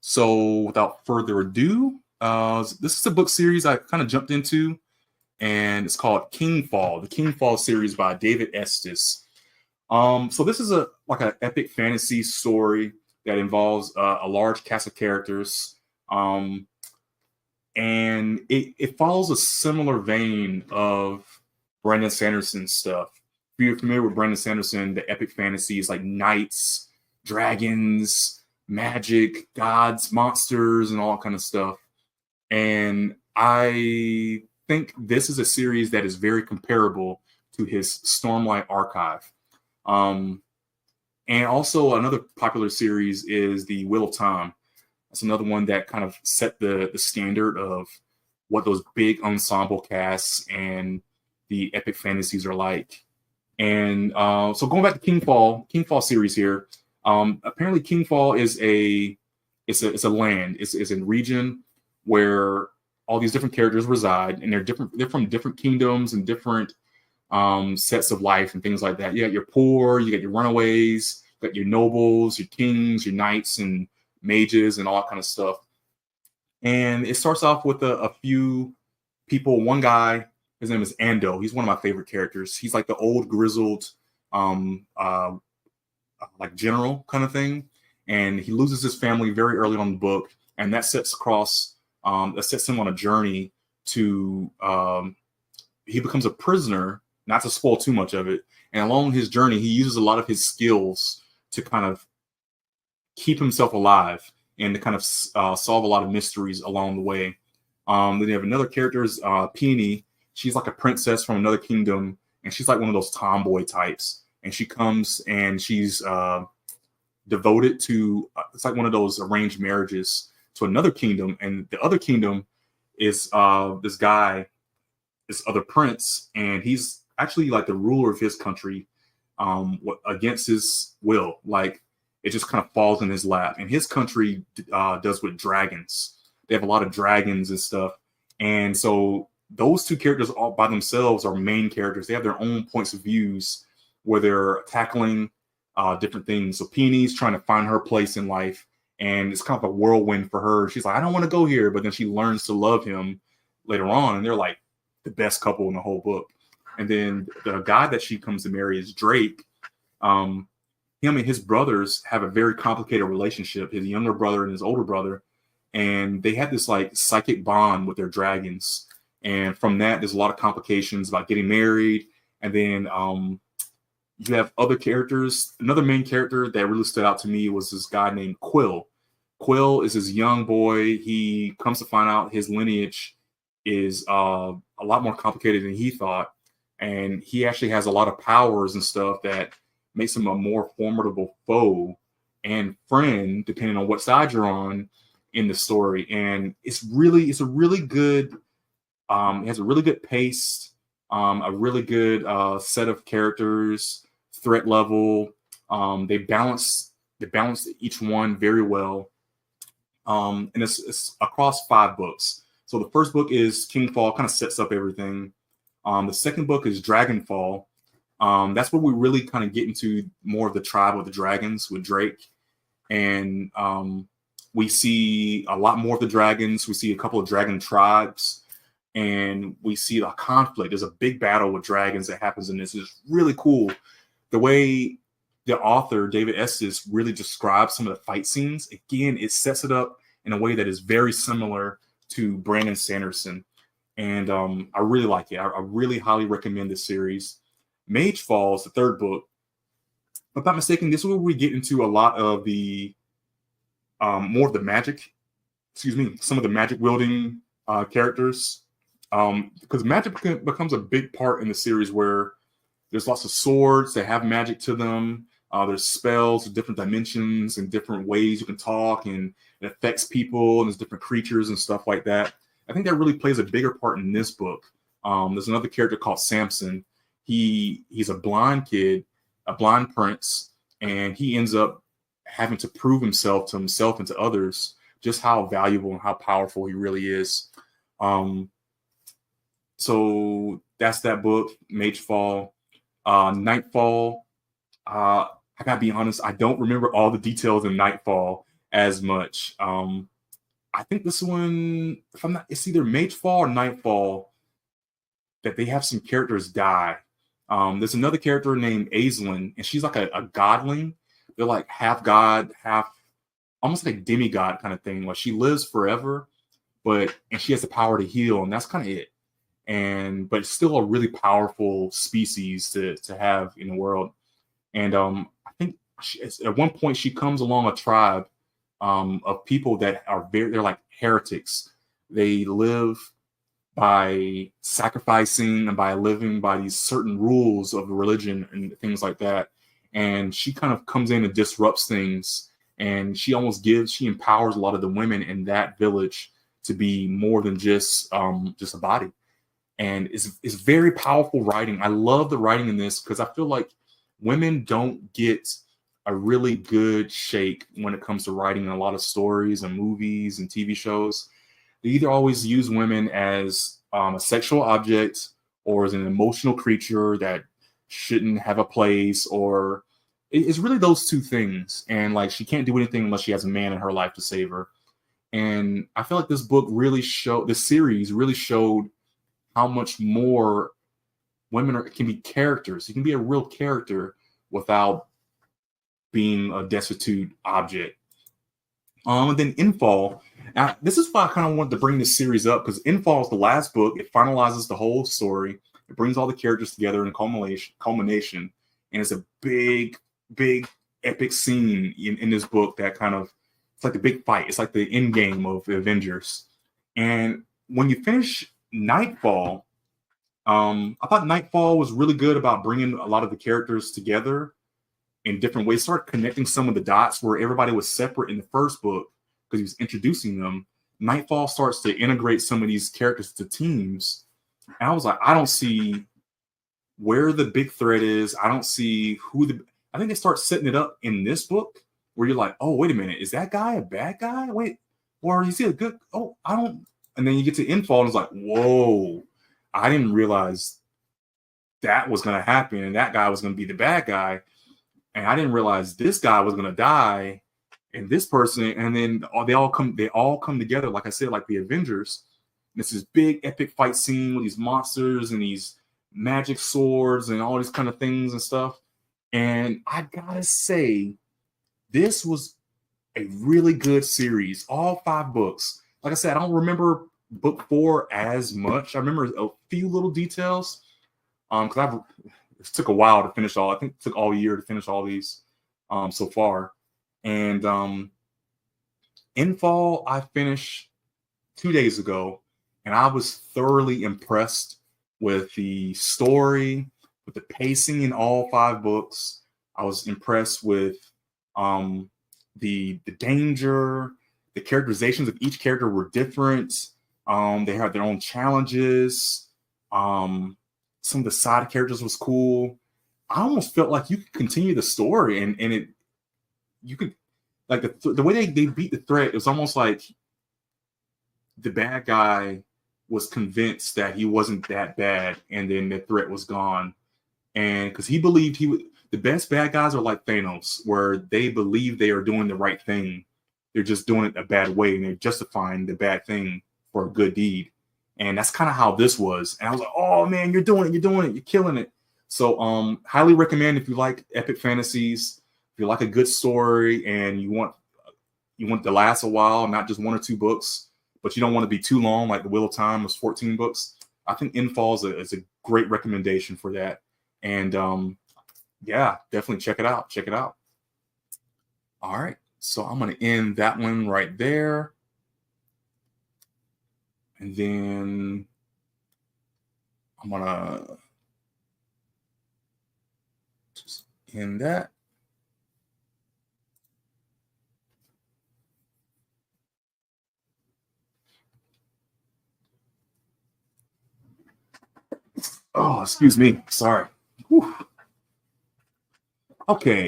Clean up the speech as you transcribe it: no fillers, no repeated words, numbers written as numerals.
So without further ado, this is a book series I kind of jumped into, and it's called KingFall, the KingFall series by David Estes. So this is an epic fantasy story that involves a large cast of characters, and it follows a similar vein of Brandon Sanderson's stuff. If you're familiar with Brandon Sanderson, the epic fantasies like knights, dragons, magic, gods, monsters, and all kind of stuff. And I think this is a series that is very comparable to his Stormlight Archive. And also another popular series is the Wheel of Time. That's another one that kind of set the standard of what those big ensemble casts and the epic fantasies are like. And so going back to KingFall series here. Apparently, KingFall is a land. It's a region where all these different characters reside, and they're from different kingdoms and different sets of life and things like that. You got your poor, you got your runaways, you got your nobles, your kings, your knights, and mages, and all that kind of stuff. And it starts off with a few people. One guy, his name is Ando. He's one of my favorite characters. He's like the old grizzled like general kind of thing, and he loses his family very early on in the book, and that sets him on a journey to he becomes a prisoner, not to spoil too much of it, and along his journey he uses a lot of his skills to kind of keep himself alive and to kind of solve a lot of mysteries along the way. Then you have another character is Peony. She's like a princess from another kingdom, and she's like one of those tomboy types. And she comes and she's devoted to, it's like one of those arranged marriages to another kingdom. And the other kingdom is this other prince. And he's actually like the ruler of his country against his will. Like it just kind of falls in his lap. And his country does with dragons. They have a lot of dragons and stuff. And so those two characters all by themselves are main characters. They have their own points of views where they're tackling different things. So Peony's trying to find her place in life, and it's kind of a whirlwind for her. She's like, I don't want to go here, but then she learns to love him later on, and they're like the best couple in the whole book. And then the guy that she comes to marry is Drake. Him and his brothers have a very complicated relationship, his younger brother and his older brother, and they have this like psychic bond with their dragons. And from that, there's a lot of complications about getting married. And then you have other characters. Another main character that really stood out to me was this guy named Quill. Quill is this young boy. He comes to find out his lineage is a lot more complicated than he thought. And he actually has a lot of powers and stuff that makes him a more formidable foe and friend, depending on what side you're on in the story. And it's a really good, it has a really good pace, a really good set of characters, threat level. They balance each one very well. And it's across 5 books. So the first book is KingFall, kind of sets up everything. The second book is Dragonfall. That's where we really kind of get into more of the tribe of the dragons with Drake. And we see a lot more of the dragons. We see a couple of dragon tribes. And we see a conflict. There's a big battle with dragons that happens in this. It's really cool. The way the author, David Estes, really describes some of the fight scenes. Again, it sets it up in a way that is very similar to Brandon Sanderson. And I really like it. I really highly recommend this series. Mage Falls, the third book. If I'm not mistaken, this is where we get into a lot of the more of the magic, some of the magic wielding characters. Because magic becomes a big part in the series where there's lots of swords that have magic to them. There's spells of different dimensions and different ways you can talk, and it affects people, and there's different creatures and stuff like that. I think that really plays a bigger part in this book. There's another character called Samson. He's a blind kid, a blind prince, and he ends up having to prove himself to himself and to others just how valuable and how powerful he really is. So that's that book, Magefall. Nightfall. I gotta be honest, I don't remember all the details in Nightfall. as much. I think this one, if I'm not, it's either Magefall or Nightfall that they have some characters die. There's another character named Aislinn, and she's like a godling. They're like half god, half almost like a demigod kind of thing. Like she lives forever, and she has the power to heal, and that's kind of it. But it's still a really powerful species to have in the world. And I think at one point she comes along a tribe of people that are they're like heretics. They live by sacrificing and by living by these certain rules of religion and things like that. And she kind of comes in and disrupts things. And she empowers a lot of the women in that village to be more than just a body. And it's very powerful writing. I love the writing in this because I feel like women don't get a really good shake when it comes to writing a lot of stories and movies and TV shows. They either always use women as a sexual object or as an emotional creature that shouldn't have a place, or it's really those two things. And like she can't do anything unless she has a man in her life to save her. And I feel like this series really showed how much more women can be characters. You can be a real character without being a destitute object. And then Infall. Now, this is why I kind of wanted to bring this series up, because Infall is the last book. It finalizes the whole story. It brings all the characters together in culmination. And it's a big, big, epic scene in this book that it's like a big fight. It's like the end game of the Avengers. And when you finish Nightfall, I thought Nightfall was really good about bringing a lot of the characters together in different ways. Start connecting some of the dots where everybody was separate in the first book because he was introducing them. Nightfall starts to integrate some of these characters to teams. And I was like, I don't see where the big threat is. I don't see I think they start setting it up in this book where you're like, oh, wait a minute. Is that guy a bad guy? Wait, or is he a good? Oh, I don't. And then you get to Infall and it's like, whoa, I didn't realize that was going to happen. And that guy was going to be the bad guy. And I didn't realize this guy was going to die and this person. And then they all come together. Like I said, like the Avengers. And it's this big epic fight scene with these monsters and these magic swords and all these kind of things and stuff. And I gotta say, this was a really good series. All 5 books. Like I said, I don't remember book 4 as much. I remember a few little details. Because it took a while to finish all. I think it took all year to finish all these so far. And Infall I finished 2 days ago, and I was thoroughly impressed with the story, with the pacing in all 5 books. I was impressed with the danger. The characterizations of each character were different. They had their own challenges. Some of the side characters was cool. I almost felt like you could continue the story and you could, like the way they beat the threat, it was almost like the bad guy was convinced that he wasn't that bad, and then the threat was gone. And because he believed the best bad guys are like Thanos, where they believe they are doing the right thing. They're just doing it a bad way, and they're justifying the bad thing for a good deed. And that's kind of how this was. And I was like, oh man, you're doing it, you're killing it. So highly recommend if you like epic fantasies, if you like a good story and you want to last a while, not just 1 or 2 books, but you don't want to be too long, like The Wheel of Time was 14 books. I think Infall is a great recommendation for that. And yeah, definitely check it out. Check it out. All right. So I'm going to end that one right there. And then I'm going to just end that. Oh, excuse me. Sorry. Whew. Okay.